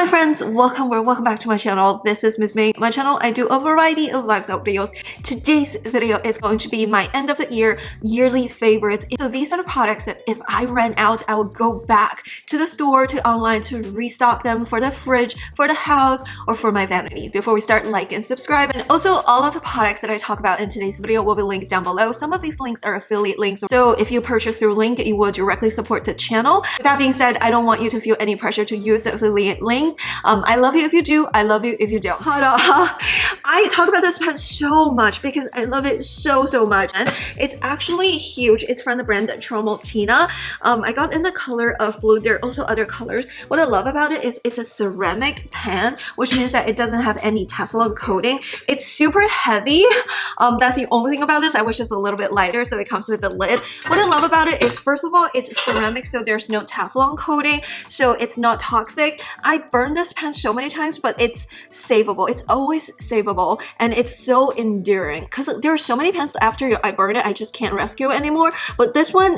my friends, welcome back to my channel. This is Miss May. My channel, I do a variety of lifestyle videos. Today's video is going to be my end of the year yearly favorites. So these are the products that if I ran out, I would go back to the store, to online to restock them for the fridge, for the house, or for my vanity. Before we start, like and subscribe. And also all of the products that I talk about in today's video will be linked down below. Some of these links are affiliate links. So if you purchase through link, you will directly support the channel. With that being said, I don't want you to feel any pressure to use the affiliate link. I love you if you do, I love you if you don't. I talk about this pen so much because I love it so much, and it's actually huge. It's from the brand Tramontina. I got in the color of blue. There are also other colors. What I love about it is it's a ceramic pan, which means that it doesn't have any Teflon coating. It's super heavy. That's the only thing about this. I wish it's a little bit lighter, so it comes with the lid. What I love about it is, first of all, it's ceramic, so there's no Teflon coating, so it's not toxic. I burned this pen so many times, but it's savable. It's always savable, and it's so enduring because there are so many pens after I burn it, I just can't rescue it anymore. But this one,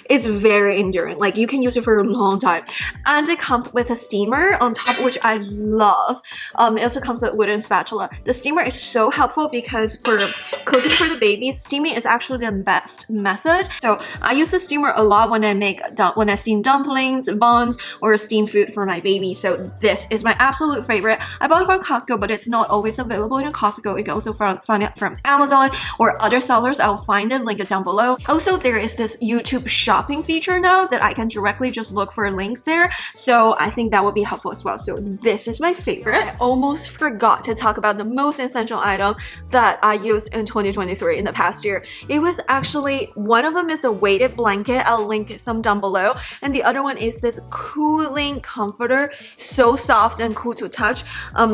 it's very enduring. Like, you can use it for a long time. And it comes with a steamer on top, which I love. It also comes with a wooden spatula. The steamer is so helpful because for cooking for the babies, steaming is actually the best method. So I use the steamer a lot when I steam dumplings, buns, or steam food for my baby. So this is my absolute favorite. I bought it from Costco, but it's not always available in Costco. You can also find it from Amazon or other sellers. I'll find it, link it down below. Also, there is this YouTube shopping feature now that I can directly just look for links there, so I think that would be helpful as well. So this is my favorite. I almost forgot to talk about the most essential item that I used in 2023 in the past year. It was actually, one of them is a weighted blanket. I'll link some down below, and the other one is this cooling comforter. So soft and cool to touch.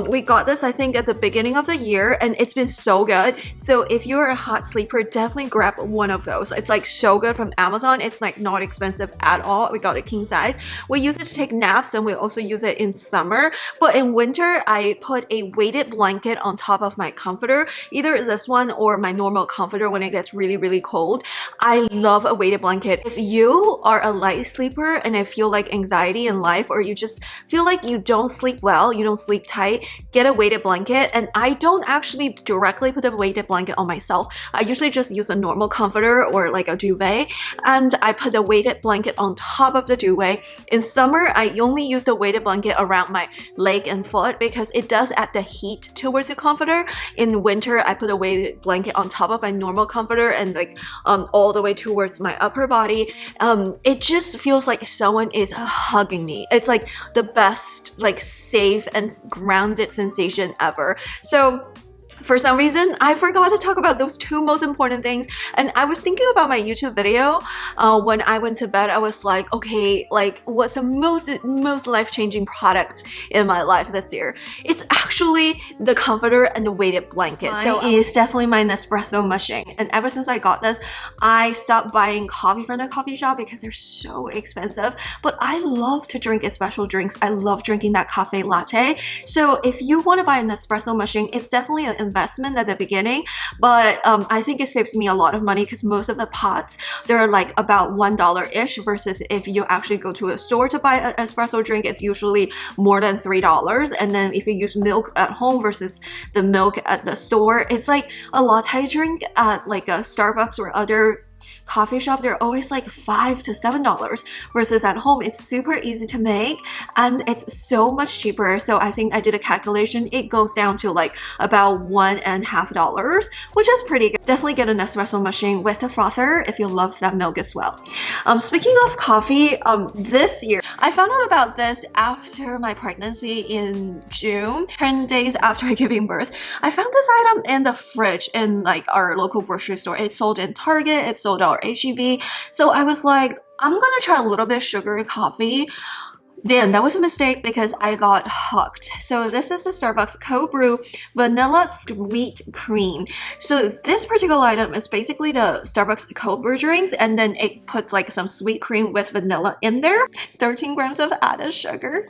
We got this, I think, at the beginning of the year, and it's been so good. So if you're a hot sleeper, definitely grab one of those. It's like so good from Amazon. It's like not expensive at all. We got a king size. We use it to take naps, and we also use it in summer. But in winter, I put a weighted blanket on top of my comforter, either this one or my normal comforter when it gets really cold. I love a weighted blanket. If you are a light sleeper and I feel like anxiety in life, or you just feel like you don't sleep well, you don't sleep tight, get a weighted blanket. And I don't actually directly put a weighted blanket on myself. I usually just use a normal comforter or like a duvet, and I put a weighted blanket on top of the duvet. In summer, I only use the weighted blanket around my leg and foot because it does add the heat towards the comforter. In winter, I put a weighted blanket on top of my normal comforter and like all the way towards my upper body. It just feels like someone is hugging me. It's like the best, like, safe and grounded sensation ever. So for some reason, I forgot to talk about those two most important things, and I was thinking about my YouTube video when I went to bed. I was like, okay, like, what's the most life-changing product in my life this year? It's actually the comforter and the weighted blanket. So it's definitely my Nespresso machine, and ever since I got this, I stopped buying coffee from the coffee shop because they're so expensive. But I love to drink espresso drinks. I love drinking that cafe latte. So if you want to buy an espresso machine, it's definitely an investment at the beginning, but I think it saves me a lot of money because most of the pots, they're like about $1-ish, versus if you actually go to a store to buy an espresso drink, it's usually more than $3. And then if you use milk at home versus the milk at the store, it's like a latte drink at like a Starbucks or other coffee shop, they're always like $5 to $7, versus at home it's super easy to make and it's so much cheaper. So I think I did a calculation, it goes down to like about $1.50, which is pretty good. Definitely get an espresso machine with a frother if you love that milk as well. Speaking of coffee, this year I found out about this after my pregnancy in June, 10 days after giving birth. I found this item in the fridge in like our local grocery store. It's sold in Target, it's sold out H-E-B. So I was like, I'm gonna try a little bit of sugary coffee. Damn, that was a mistake because I got hooked. So this is the Starbucks cold brew vanilla sweet cream. So this particular item is basically the Starbucks cold brew drinks, and then it puts like some sweet cream with vanilla in there. 13 grams of added sugar.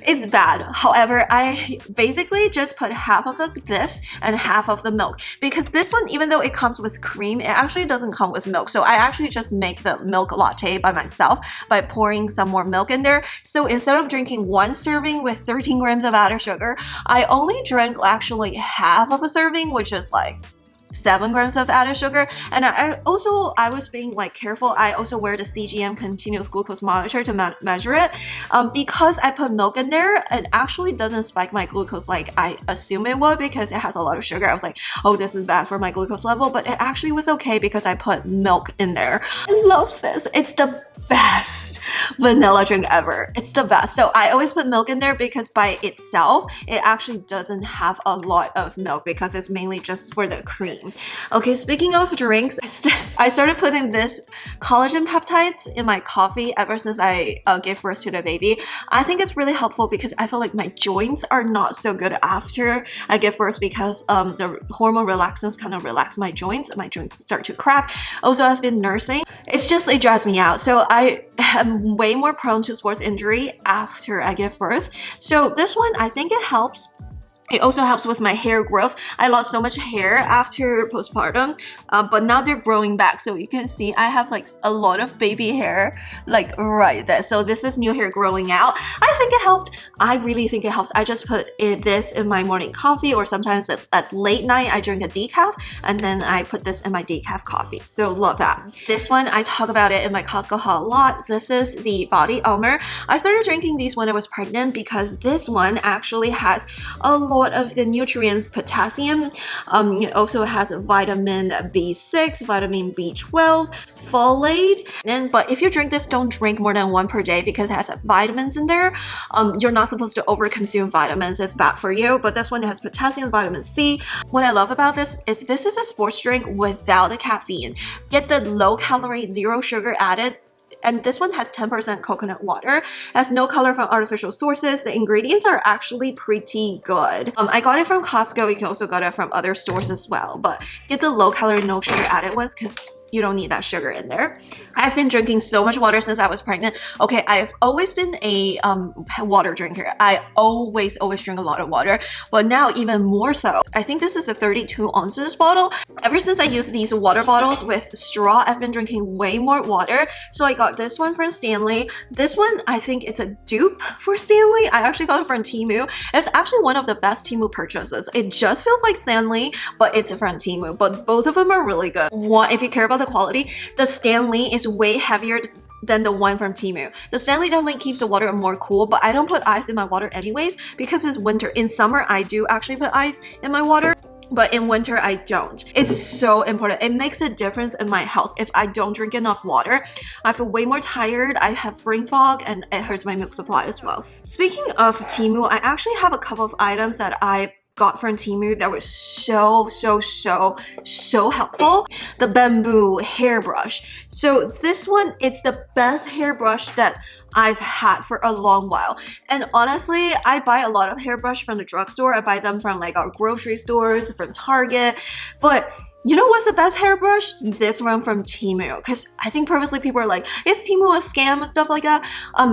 It's bad. However, I basically just put half of this and half of the milk, because this one, even though it comes with cream, it actually doesn't come with milk. So I actually just make the milk latte by myself by pouring some more milk in there. So instead of drinking one serving with 13 grams of added sugar, I only drank actually half of a serving, which is like 7 grams of added sugar. And I was being like careful. I also wear the CGM continuous glucose monitor to measure it, because I put milk in there. It actually doesn't spike my glucose like I assume it would, because it has a lot of sugar. I was like, oh, this is bad for my glucose level, but it actually was okay because I put milk in there. I love this. It's the best vanilla drink ever. It's the best. So I always put milk in there because by itself it actually doesn't have a lot of milk, because it's mainly just for the cream. Okay, speaking of drinks, I started putting this collagen peptides in my coffee ever since I gave birth to the baby. I think it's really helpful because I feel like my joints are not so good after I give birth, because the hormone relaxants kind of relax my joints and my joints start to crack. Also, I've been nursing. It drives me out. So I am way more prone to sports injury after I give birth. So this one, I think it helps. It also helps with my hair growth. I lost so much hair after postpartum, but now they're growing back. So you can see I have like a lot of baby hair like right there. So this is new hair growing out. I think it helped. I really think it helps. I just put this in my morning coffee, or sometimes at late night I drink a decaf, and then I put this in my decaf coffee. So love that. This one, I talk about it in my Costco haul a lot. This is the body armor. I started drinking these when I was pregnant because this one actually has a lot of the nutrients, potassium. It also has vitamin B6, vitamin B12, folate. But if you drink this, don't drink more than 1 per day because it has vitamins in there. You're not supposed to overconsume vitamins. It's bad for you. But this one has potassium, vitamin C. What I love about this is a sports drink without the caffeine. Get the low calorie, zero sugar added. And this one has 10% coconut water, has no color from artificial sources. The ingredients are actually pretty good. I got it from Costco. You can also get it from other stores as well. But get the low calorie, no sugar added ones because you don't need that sugar in there. I've been drinking so much water since I was pregnant. Okay, I've always been a water drinker. I always drink a lot of water, but now even more so. I think this is a 32 ounces bottle. Ever since I used these water bottles with straw, I've been drinking way more water. So I got this one from STANLEY. This one, I think it's a dupe for STANLEY. I actually got it from Temu. It's actually one of the best Temu purchases. It just feels like STANLEY, but it's from Temu. But both of them are really good. One, if you care about the quality, the STANLEY is way heavier than the one from Temu. The STANLEY definitely keeps the water more cool, but I don't put ice in my water anyways because it's winter. In summer, I do actually put ice in my water, but in winter, I don't. It's so important. It makes a difference in my health. If I don't drink enough water, I feel way more tired, I have brain fog, and it hurts my milk supply as well. Speaking of Temu, I actually have a couple of items that I got from Temu that was so helpful. The bamboo hairbrush. So this one, it's the best hairbrush that I've had for a long while. And honestly, I buy a lot of hairbrush from the drugstore. I buy them from like our grocery stores, from Target. But you know what's the best hairbrush? This one from Temu. Because I think previously people were like, is Temu a scam and stuff like that?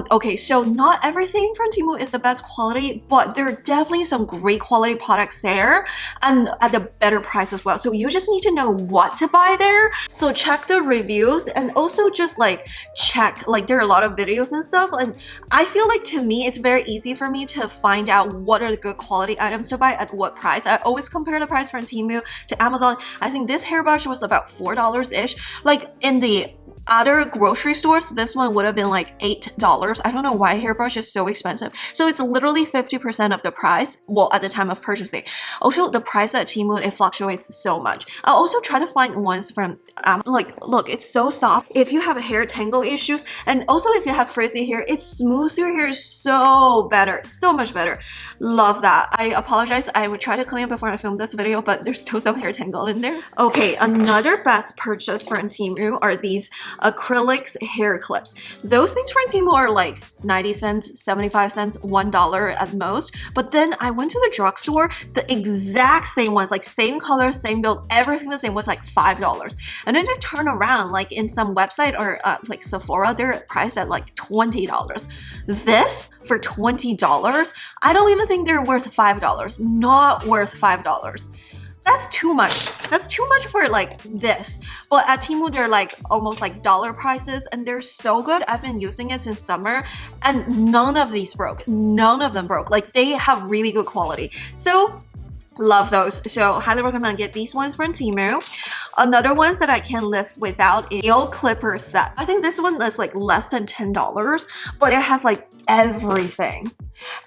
Okay, so not everything from Temu is the best quality, but there are definitely some great quality products there and at a better price as well. So you just need to know what to buy there. So check the reviews and also just like check, like there are a lot of videos and stuff. And I feel like to me, it's very easy for me to find out what are the good quality items to buy at what price. I always compare the price from Temu to Amazon. I think this hairbrush was about $4-ish. Like in the other grocery stores, this one would have been like $8. I don't know why hairbrush is so expensive. So it's literally 50% of the price, well, at the time of purchasing. Also, the price at Temu, it fluctuates so much. I'll also try to find ones from, like, look, it's so soft. If you have hair tangle issues, and also if you have frizzy hair, it smooths your hair so better, so much better. Love that. I apologize. I would try to clean it before I filmed this video, but there's still some hair tangle in there. Okay, another best purchase from Temu are these acrylics hair clips. Those things from Temu are like 90 cents, 75 cents, $1 at most. But then I went to the drugstore, the exact same ones, like same color, same build, everything the same, was like $5. And then I turn around, like in some website or like Sephora, they're priced at like $20. This for $20, I don't even think they're worth $5. Not worth $5. That's too much. That's too much for like this. But at Temu, they're like almost like dollar prices and they're so good. I've been using it since summer and none of these broke. None of them broke. Like they have really good quality. So love those. So highly recommend get these ones from Temu. Another ones that I can live without is nail clipper set. I think this one is like less than $10, but it has like everything.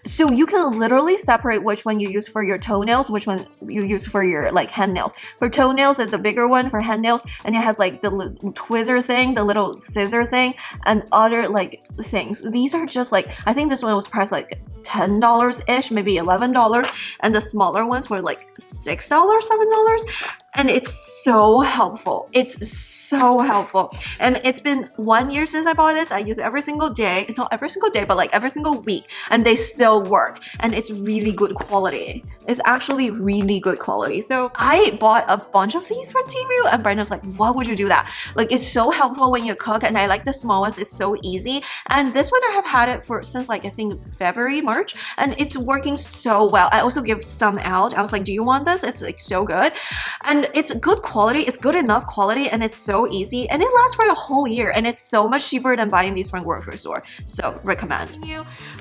So you can literally separate which one you use for your toenails, which one you use for your like hand nails. For toenails, it's the bigger one. For hand nails, and it has like the little tweezer thing, the little scissor thing, and other like things. These are just like, I think this one was priced like $10-ish, maybe $11, and the smaller ones were like $6, $7. And it's so helpful. It's so helpful. And it's been 1 year since I bought this. I use it every single day. Not every single day, but like every single week. And they still work. And it's really good quality. It's actually really good quality. So I bought a bunch of these from Temu and Brandon's like, why would you do that? Like it's so helpful when you cook and I like the small ones. It's so easy. And this one I have had it for since like I think February, March. And it's working so well. I also give some out. I was like, do you want this? It's like so good. And it's good quality, it's good enough quality, and it's so easy, and it lasts for a whole year, and it's so much cheaper than buying these from grocery store. So recommend.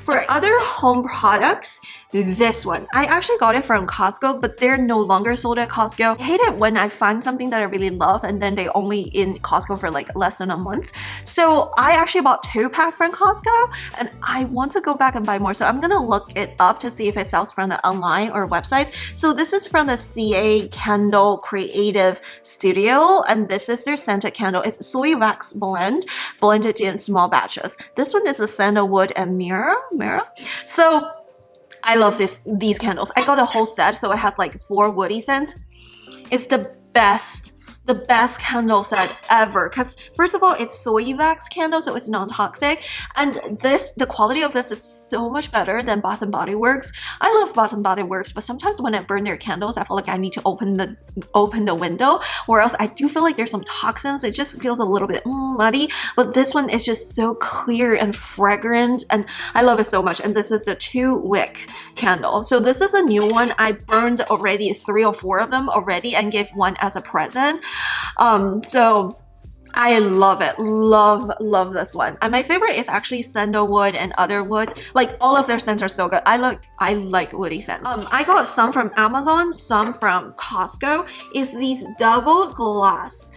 For other home products, this one, I actually got it from Costco, but they're no longer sold at Costco. I hate it when I find something that I really love and then they only in Costco for like less than a month. So I actually bought 2-pack from Costco and I want to go back and buy more. So I'm gonna look it up to see if it sells from the online or websites. So this is from the CA Candle Creative Studio, and this is their scented candle. It's soy wax blend, blended in small batches. This one is a sandalwood and myrrh. So I love these candles. I got a whole set, so it has like 4 woody scents. It's the best candle set ever, because first of all, it's soy wax candle, so it's non-toxic, and the quality of this is so much better than Bath and Body Works. I love Bath and Body Works, but sometimes when I burn their candles, I feel like I need to open the window, or else I do feel like there's some toxins. It just feels a little bit muddy, but this one is just so clear and fragrant, and I love it so much. And this is the 2-wick candle. So this is a new one. I burned already 3 or 4 of them already and gave one as a present. So I love it. Love this one. And my favorite is actually sandalwood and other woods. Like all of their scents are so good. I like woody scents. I got some from Amazon, some from Costco. Is these double glass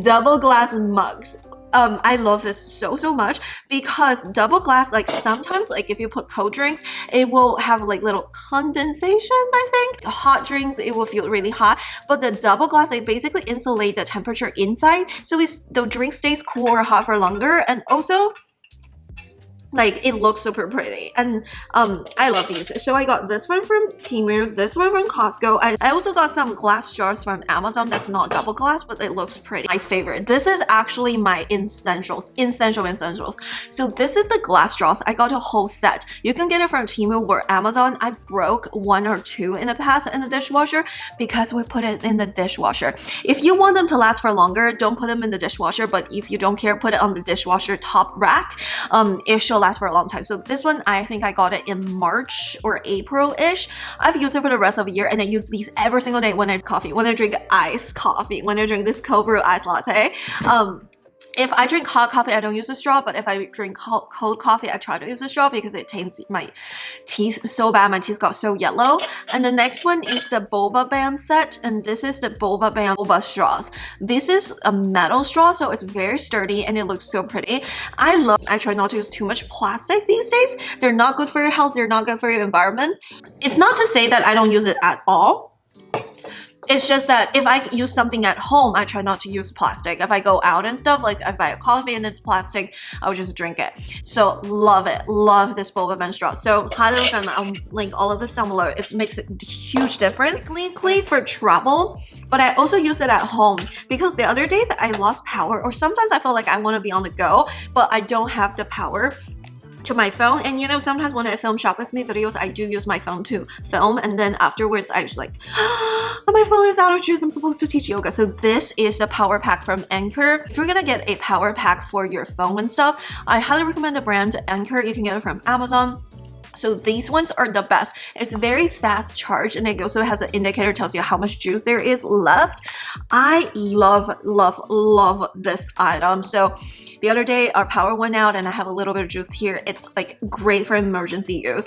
double glass mugs. I love this so much because double glass, like sometimes like if you put cold drinks, it will have like little condensation. I think hot drinks, it will feel really hot, but the double glass, they basically insulate the temperature inside, so the drink stays cool or hot for longer, and also like it looks super pretty. And I love these. So I got this one from Temu, this one from Costco. I also got some glass jars from Amazon that's not double glass, but it looks pretty. My favorite, this is actually my essential. So this is the glass jars. I got a whole set. You can get it from Temu or Amazon. I broke 1 or 2 in the past in the dishwasher because we put it in the dishwasher. If you want them to last for longer, don't put them in the dishwasher, but if you don't care, put it on the dishwasher top rack. It should last for a long time. So this one, I think I got it in March or April-ish. I've used it for the rest of the year, and I use these every single day when I drink iced coffee, when I drink this cold brew iced latte. If I drink hot coffee, I don't use a straw, but if I drink cold coffee, I try to use a straw because it taints my teeth so bad. My teeth got so yellow. And the next one is the Boba Band set, and this is the Boba Band Boba straws. This is a metal straw, so it's very sturdy and it looks so pretty. I try not to use too much plastic these days. They're not good for your health, they're not good for your environment. It's not to say that I don't use it at all, It's just that if I use something at home, I try not to use plastic. If I go out and stuff, like I buy a coffee and it's plastic, I'll just drink it. So love it. Love this boba vent straw. So highly recommend. I'll link all of this down below. It makes a huge difference. Clean for travel, but I also use it at home because the other days I lost power, or sometimes I feel like I want to be on the go, but I don't have the power to my phone. And you know, sometimes when I film shop with me videos, I do use my phone to film, and then afterwards I just like, oh, my phone is out of juice, I'm supposed to teach yoga. So this is the power pack from Anchor. If you're gonna get a power pack for your phone and stuff, I highly recommend the brand Anchor. You can get it from Amazon. So these ones are the best. It's very fast charge, and it also has an indicator, tells you how much juice there is left. I love this item. So the other day our power went out and I have a little bit of juice here. It's like great for emergency use.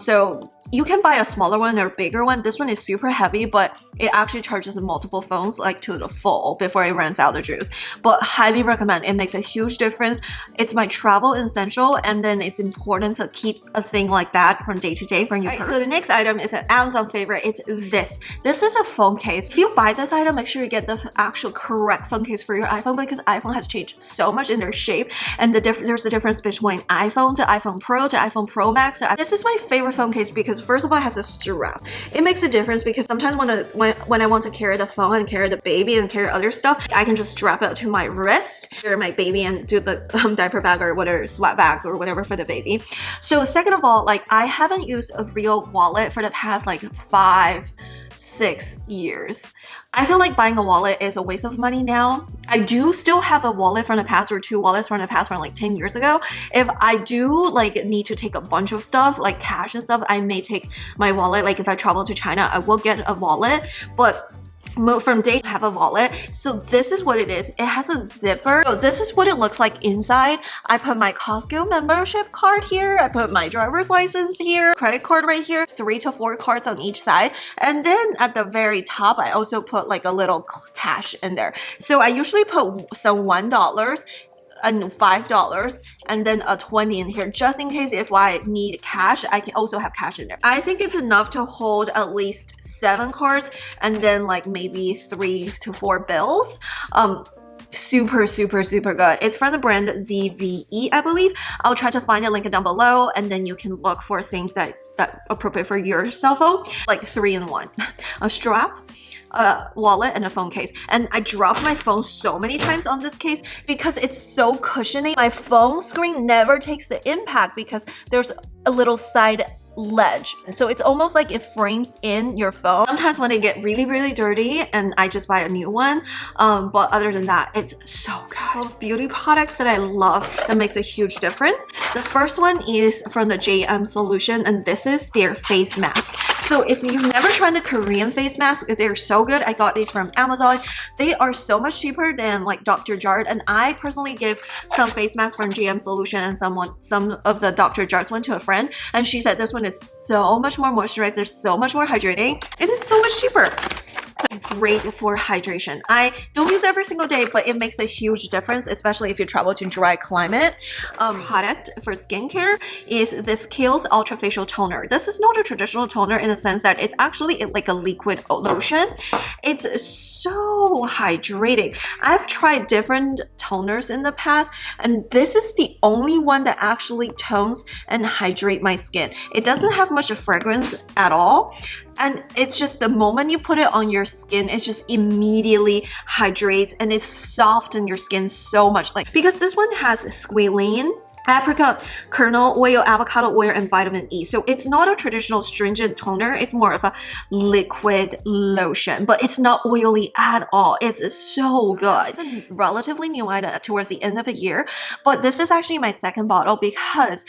So you can buy a smaller one or a bigger one. This one is super heavy, but it actually charges multiple phones like to the full before it runs out of juice. But highly recommend. It makes a huge difference. It's my travel essential, and then it's important to keep a thing like that from day to day from your purse. So the next item is an Amazon favorite. It's this. This is a phone case. If you buy this item, make sure you get the actual correct phone case for your iPhone, because iPhone has changed so much in their shape, and there's a difference between iPhone to iPhone Pro to iPhone Pro Max. This is my favorite phone case because first of all, it has a strap. It makes a difference because sometimes when I want to carry the phone and carry the baby and carry other stuff, I can just strap it to my wrist, carry my baby, and do the diaper bag or whatever, sweat bag or whatever for the baby. So second of all, like I haven't used a real wallet for the past like 5-6 years. I feel like buying a wallet is a waste of money now. I do still have a wallet from the past, or 2 wallets from the past from like 10 years ago. If I do like need to take a bunch of stuff like cash and stuff, I may take my wallet. Like if I travel to China, I will get a wallet, but from day to have a wallet. So this is what it is. It has a zipper. So this is what it looks like inside. I put my Costco membership card here. I put my driver's license here, credit card right here, 3 to 4 cards on each side. And then at the very top, I also put like a little cash in there. So I usually put some $1 and $5 and then a 20 in here, just in case if I need cash, I can also have cash in there. I think it's enough to hold at least 7 cards and then like maybe 3 to 4 bills. Super good. It's from the brand ZVE, I believe. I'll try to find a link down below, and then you can look for things that appropriate for your cell phone, like 3 in 1. A strap, a wallet, and a phone case. And I dropped my phone so many times on this case because it's so cushiony. My phone screen never takes the impact because there's a little side ledge, so it's almost like it frames in your phone. Sometimes when they get really dirty, and I just buy a new one, but other than that, it's so good. Beauty products that I love that makes a huge difference. The first one is from the JM Solution, and this is their face mask. So if you've never tried the Korean face mask, they're so good. I got these from Amazon. They are so much cheaper than like Dr. Jart, and I personally give some face masks from JM Solution and some of the Dr. Jart's one to a friend, and she said this one is so much more moisturized, they're so much more hydrating, and it's so much cheaper. So great for hydration. I don't use it every single day, but it makes a huge difference, especially if you travel to dry climate. Product for skincare is this Kiehl's Ultra Facial Toner. This is not a traditional toner in the sense that it's actually like a liquid lotion. It's so hydrating. I've tried different toners in the past, and this is the only one that actually tones and hydrate my skin. It doesn't have much of fragrance at all. And it's just the moment you put it on your skin, it just immediately hydrates and it softens your skin so much. Like, because this one has squalene, apricot kernel oil, avocado oil, and vitamin E. So it's not a traditional stringent toner. It's more of a liquid lotion, but it's not oily at all. It's so good. It's a relatively new item towards the end of the year, but this is actually my second bottle because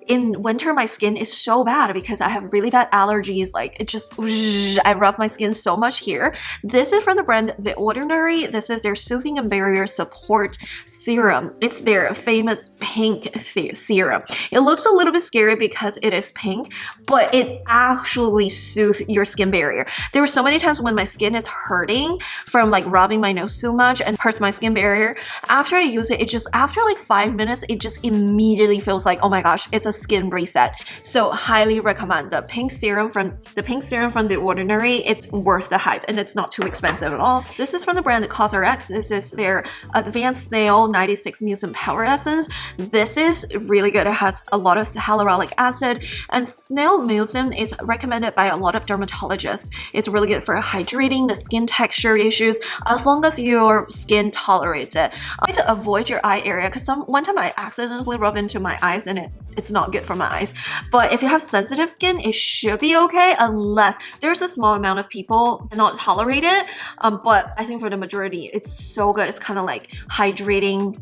in winter, my skin is so bad because I have really bad allergies. Like it just, I rub my skin so much here. This is from the brand The Ordinary. This is their Soothing and Barrier Support Serum. It's their famous pink serum. It looks a little bit scary because it is pink, but it actually soothes your skin barrier. There were so many times when my skin is hurting from like rubbing my nose too much and hurts my skin barrier. After I use it, it just, after like 5 minutes, it just immediately feels like, oh my gosh, it's a skin reset. So highly recommend the pink serum from The Ordinary. It's worth the hype and it's not too expensive at all. This is from the brand cosrx. This is their Advanced Snail 96 Mucin Power Essence. This is really good. It has a lot of hyaluronic acid, and snail mucin is recommended by a lot of dermatologists. It's really good for hydrating the skin texture issues as long as your skin tolerates it. I like to avoid your eye area because one time I accidentally rubbed into my eyes and it's not good for my eyes. But if you have sensitive skin, it should be okay unless there's a small amount of people that not tolerate it. But I think for the majority, it's so good. It's kind of like hydrating.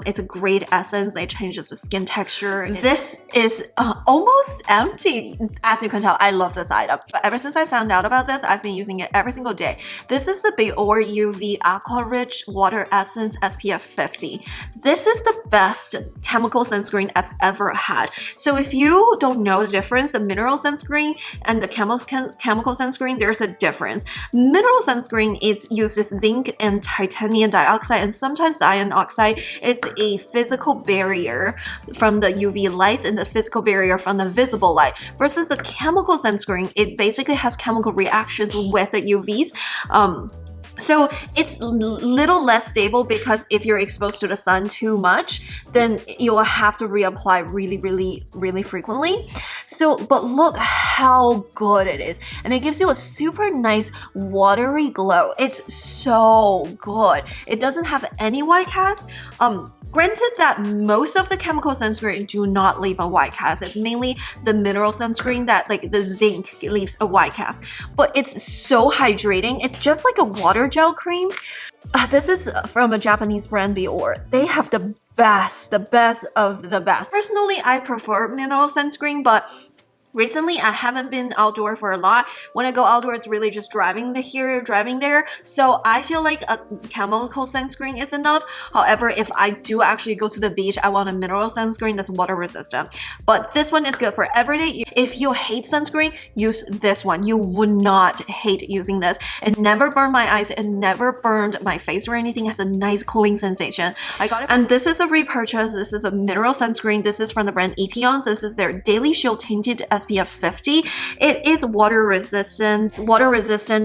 It's a great essence. It changes the skin texture. This is almost empty. As you can tell, I love this item. But ever since I found out about this, I've been using it every single day. This is the Beor UV Aqua Rich Water Essence SPF 50. This is the best chemical sunscreen I've ever had. So if you don't know the difference, the mineral sunscreen and the chemical sunscreen, there's a difference. Mineral sunscreen, it uses zinc and titanium dioxide and sometimes iron oxide. It's a physical barrier from the UV lights and the physical barrier from the visible light. Versus the chemical sunscreen, it basically has chemical reactions with the UVs. So it's a little less stable because if you're exposed to the sun too much, then you'll have to reapply really frequently. So, but look how good it is. And it gives you a super nice watery glow. It's so good. It doesn't have any white cast. Granted that most of the chemical sunscreen do not leave a white cast. It's mainly the mineral sunscreen that like the zinc leaves a white cast. But it's so hydrating. It's just like a water gel cream. This is from a Japanese brand, Beor. They have the best of the best. Personally, I prefer mineral sunscreen, but recently, I haven't been outdoor for a lot. When I go outdoor, it's really just driving there. So I feel like a chemical sunscreen is enough. However, if I do actually go to the beach, I want a mineral sunscreen that's water resistant. But this one is good for everyday. If you hate sunscreen, use this one. You would not hate using this. It never burned my eyes. It never burned my face or anything. It has a nice cooling sensation. I got it. And this is a repurchase. This is a mineral sunscreen. This is from the brand Epons. This is their Daily Shield Tinted SPF 50. It is water resistant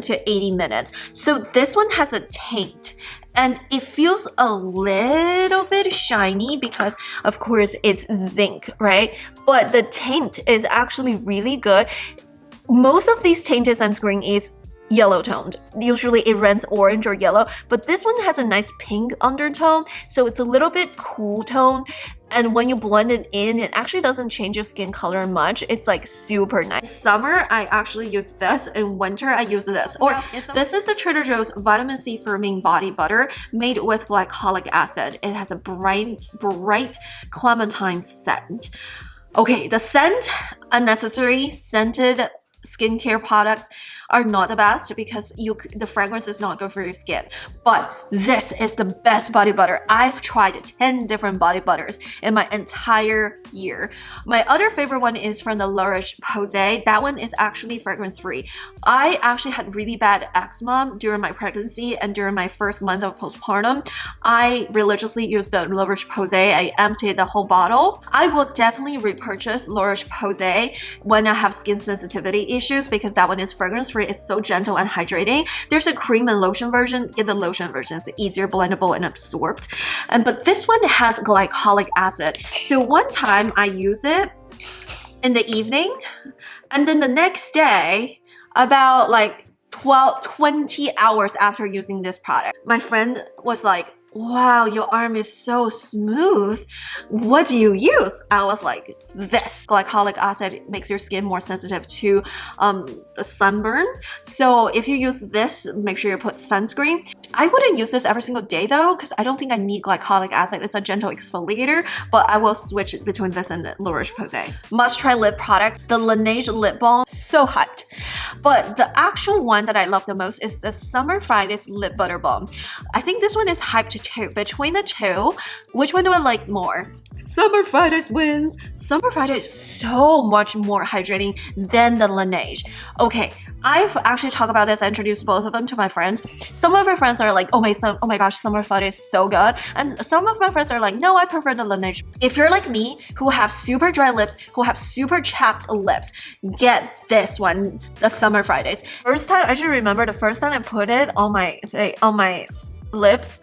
to 80 minutes. So this one has a taint and it feels a little bit shiny because of course it's zinc, right? But the tint is actually really good. Most of these tinted sunscreen is yellow toned. Usually it runs orange or yellow, but this one has a nice pink undertone, so it's a little bit cool tone. And when you blend it in, it actually doesn't change your skin color much. It's like super nice. Summer, I actually use this. In winter, I use this. Or this is the Trader Joe's Vitamin C Firming Body Butter made with glycolic acid. It has a bright clementine scent. Okay, the scent, unnecessary scented skincare products are not the best because the fragrance is not good for your skin. But this is the best body butter. I've tried 10 different body butters in my entire year. My other favorite one is from the La Roche-Posay. That one is actually fragrance free. I actually had really bad eczema during my pregnancy and during my first month of postpartum. I religiously used the La Roche-Posay. I emptied the whole bottle. I will definitely repurchase La Roche-Posay when I have skin sensitivity issues because that one is fragrance free. It's so gentle and hydrating. There's a cream and lotion version. Get the lotion version. It's easier blendable and absorbed. But this one has glycolic acid. So one time I use it in the evening and then the next day about like 20 hours after using this product, my friend was like, wow, your arm is so smooth. What do you use? I was like, this. Glycolic acid makes your skin more sensitive to the sunburn. So if you use this, make sure you put sunscreen. I wouldn't use this every single day though, because I don't think I need glycolic acid. It's a gentle exfoliator, but I will switch between this and the La Roche-Posay. Must try lip products. The Laneige lip balm, so hyped. But the actual one that I love the most is the Summer Fridays lip butter balm. I think this one is hyped too. Between the two, which one do I like more? Summer Fridays wins. Summer Friday is so much more hydrating than the Laneige. Okay, I've actually talked about this. I introduced both of them to my friends. Some of my friends are like, oh my gosh, Summer Friday is so good. And some of my friends are like, no, I prefer the Laneige. If you're like me, who have super dry lips, who have super chapped lips, get this one, the Summer Fridays. First time, I should remember the first time I put it on my lips,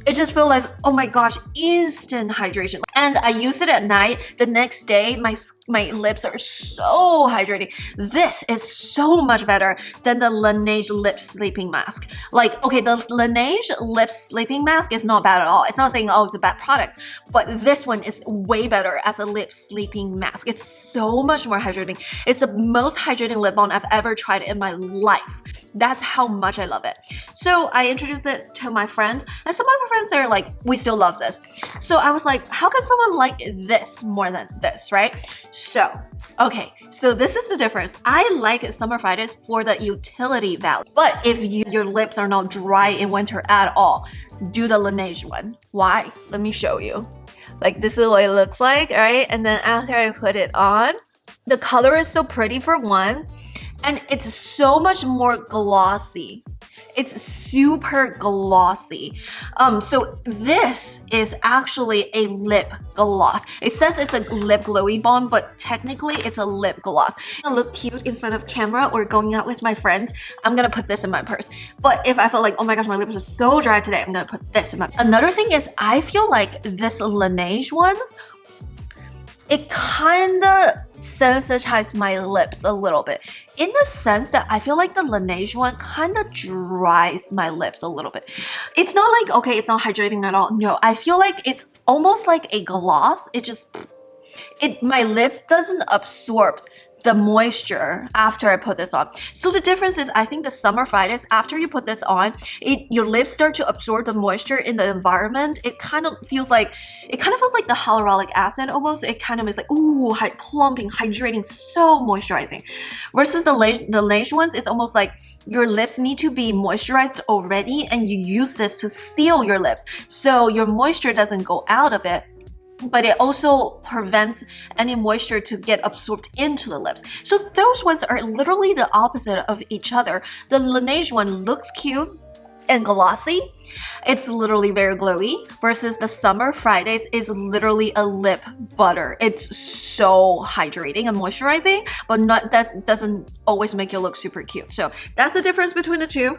it just feels like, oh my gosh, instant hydration. And I use it at night. The next day, my lips are so hydrating. This is so much better than the Laneige lip sleeping mask. Like, okay, the Laneige lip sleeping mask is not bad at all. It's not saying, oh, it's a bad product, but this one is way better as a lip sleeping mask. It's so much more hydrating. It's the most hydrating lip balm I've ever tried in my life. That's how much I love it. So I introduced this to my friends, and some of my friends are like, we still love this. So I was like, how can someone like this more than this, right? So, okay, so this is the difference. I like Summer Fridays for the utility value, but if your lips are not dry in winter at all, do the Laneige one. Why? Let me show you. Like, this is what it looks like, right? And then after I put it on, the color is so pretty for one, and it's so much more glossy. It's super glossy. So this is actually a lip gloss. It says it's a lip glowy balm, but technically it's a lip gloss. I look cute in front of camera or going out with my friends, I'm gonna put this in my purse. But if I feel like, oh my gosh, my lips are so dry today, I'm gonna put this in my purse. Another thing is, I feel like this Laneige ones, it kinda sensitized my lips a little bit, in the sense that I feel like the Laneige one kind of dries my lips a little bit. It's not like, okay, it's not hydrating at all. No, I feel like it's almost like a gloss. My lips doesn't absorb the moisture after I put this on. So the difference is, I think the Summer Fridays, after you put this on, your lips start to absorb the moisture in the environment. It kind of feels like the hyaluronic acid almost. It kind of is like, ooh, plumping, hydrating, so moisturizing. Versus the Laneige ones, it's almost like your lips need to be moisturized already, and you use this to seal your lips so your moisture doesn't go out of it, but it also prevents any moisture to get absorbed into the lips. So those ones are literally the opposite of each other. The Laneige one looks cute and glossy. It's literally very glowy, versus the Summer Fridays is literally a lip butter. It's so hydrating and moisturizing, but that doesn't always make you look super cute. So that's the difference between the two.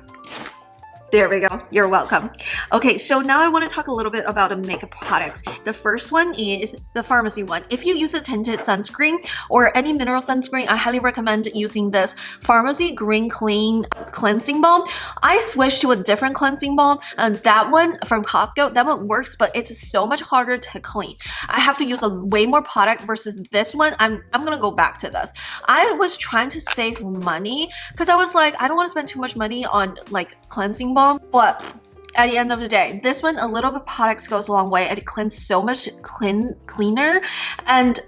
There we go. You're welcome. Okay, so now I want to talk a little bit about the makeup products. The first one is the pharmacy one. If you use a tinted sunscreen or any mineral sunscreen, I highly recommend using this Pharmacy Green Clean Cleansing Balm. I switched to a different cleansing balm, and that one from Costco, that one works, but it's so much harder to clean. I have to use a way more product versus this one. I'm gonna go back to this. I was trying to save money because I was like, I don't want to spend too much money on like cleansing balm. But at the end of the day, this one, a little bit of products goes a long way. It cleans so much cleaner, and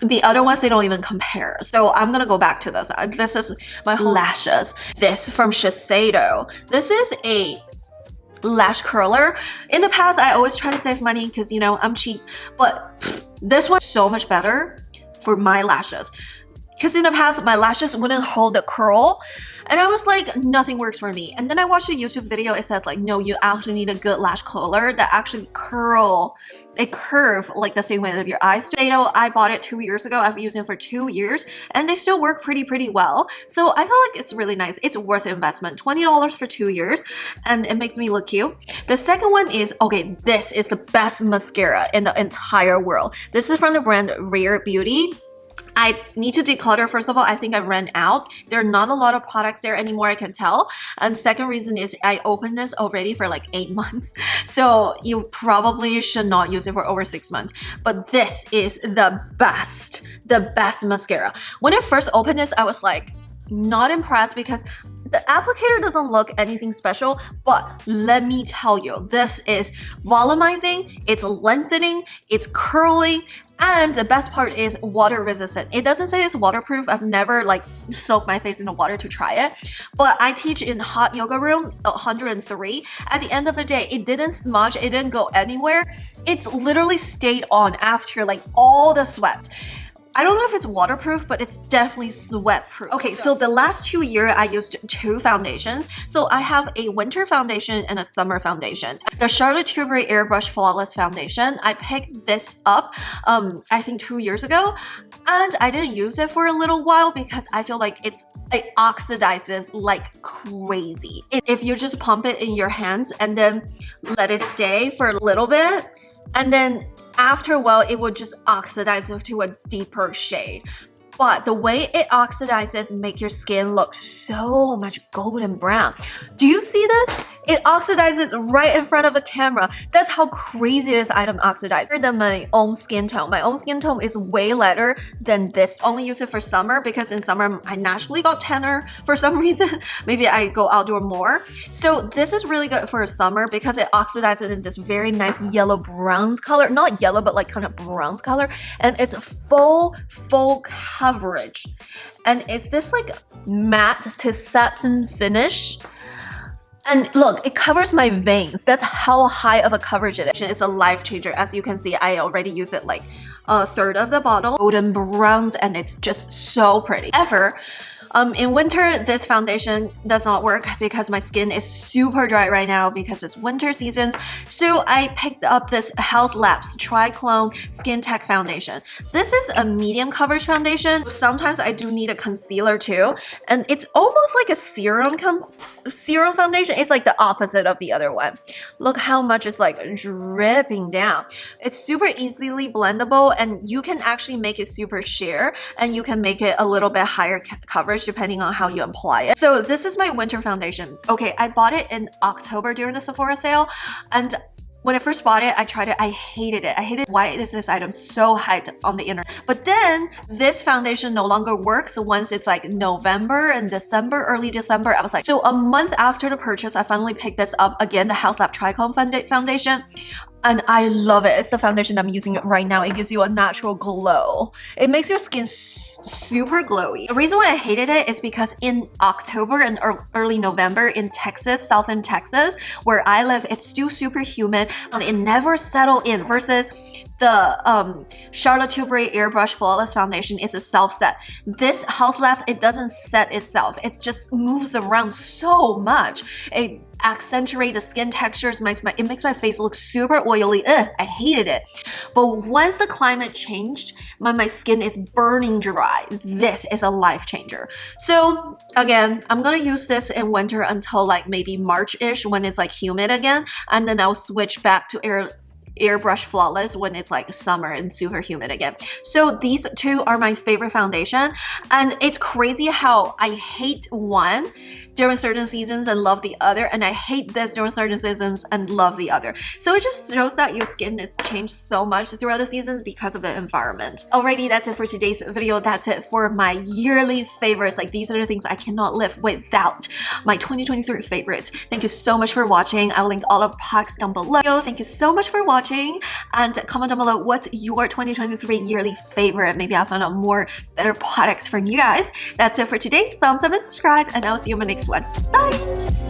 the other ones, they don't even compare. So I'm gonna go back to this. This is my lashes. This from Shiseido. This is a lash curler. In the past, I always try to save money because, you know, I'm cheap, but this one's so much better for my lashes. Because in the past, my lashes wouldn't hold the curl, and I was like, nothing works for me. And then I watched a YouTube video. It says like, no, you actually need a good lash curler that actually curve like the same way that your eyes do. I bought it 2 years ago. I've used it for 2 years, and they still work pretty well. So I feel like it's really nice. It's worth the investment. $20 for 2 years, and it makes me look cute. The second one is, okay, this is the best mascara in the entire world. This is from the brand Rare Beauty. I need to declutter. First of all, I think I ran out. There are not a lot of products there anymore, I can tell. And second reason is I opened this already for like 8 months. So you probably should not use it for over 6 months. But this is the best mascara. When I first opened this, I was like, not impressed because the applicator doesn't look anything special, but let me tell you, this is volumizing, it's lengthening, it's curling, And the best part is water resistant. It doesn't say it's waterproof. I've never like soaked my face in the water to try it, but I teach in hot yoga room 103. At the end of the day, it didn't smudge, it didn't go anywhere. It's literally stayed on after like all the sweat. I don't know if it's waterproof, but it's definitely sweat proof. Okay, so the last 2 years I used 2 foundations. So I have a winter foundation and a summer foundation. The Charlotte Tilbury Airbrush Flawless Foundation, I picked this up I think 2 years ago, and I didn't use it for a little while because I feel like it oxidizes like crazy. If you just pump it in your hands and then let it stay for a little bit, and then after a while, it will just oxidize to a deeper shade. But the way it oxidizes make your skin look so much golden brown. Do you see this? It oxidizes right in front of the camera. That's how crazy this item oxidizes. Than my own skin tone. My own skin tone is way lighter than this. Only use it for summer because in summer I naturally got tanner for some reason. Maybe I go outdoor more. So this is really good for summer because it oxidizes in this very nice yellow bronze color. Not yellow, but like kind of bronze color. And it's full coverage. And it's this like matte to satin finish. And look, it covers my veins. That's how high of a coverage it is. It's a life changer. As you can see, I already used it like a third of the bottle. Golden browns, and it's just so pretty. In winter, this foundation does not work because my skin is super dry right now because it's winter seasons. So I picked up this House Labs Triclone Skin Tech Foundation. This is a medium coverage foundation. Sometimes I do need a concealer too. And it's almost like a serum foundation. It's like the opposite of the other one. Look how much it's like dripping down. It's super easily blendable, and you can actually make it super sheer, and you can make it a little bit higher coverage depending on how you apply it. So this is my winter foundation. Okay, I bought it in October during the Sephora sale, and when I first bought it, I tried it. I hated it. I hated why is this item so hyped on the internet. But then this foundation no longer works once it's like November and December, early December. I was like, so a month after the purchase, I finally picked this up again, the House Lab Triclone Foundation. And I love it. It's the foundation I'm using right now. It gives you a natural glow. It makes your skin super glowy. The reason why I hated it is because in October and early November in Texas, southern Texas, where I live, it's still super humid and it never settled in versus the Charlotte Tilbury Airbrush Flawless Foundation is a self-set. This House Labs, it doesn't set itself. It just moves around so much. It accentuates the skin textures. It makes my face look super oily. Ugh, I hated it. But once the climate changed, my skin is burning dry. This is a life changer. So again, I'm gonna use this in winter until like maybe March-ish when it's like humid again. And then I'll switch back to Airbrush Flawless when it's like summer and super humid again. So these two are my favorite foundation, and it's crazy how I hate one during certain seasons and love the other, and I hate this during certain seasons and love the other. So it just shows that your skin has changed so much throughout the seasons because of the environment. Alrighty, that's it for today's video. That's it for my yearly favorites. Like, these are the things I cannot live without. My 2023 favorites. Thank you so much for watching. I will link all of the products down below. Thank you so much for watching, and comment down below what's your 2023 yearly favorite. Maybe I'll find out more better products from you guys. That's it for today. Thumbs up and subscribe, and I'll see you in my next one. Bye!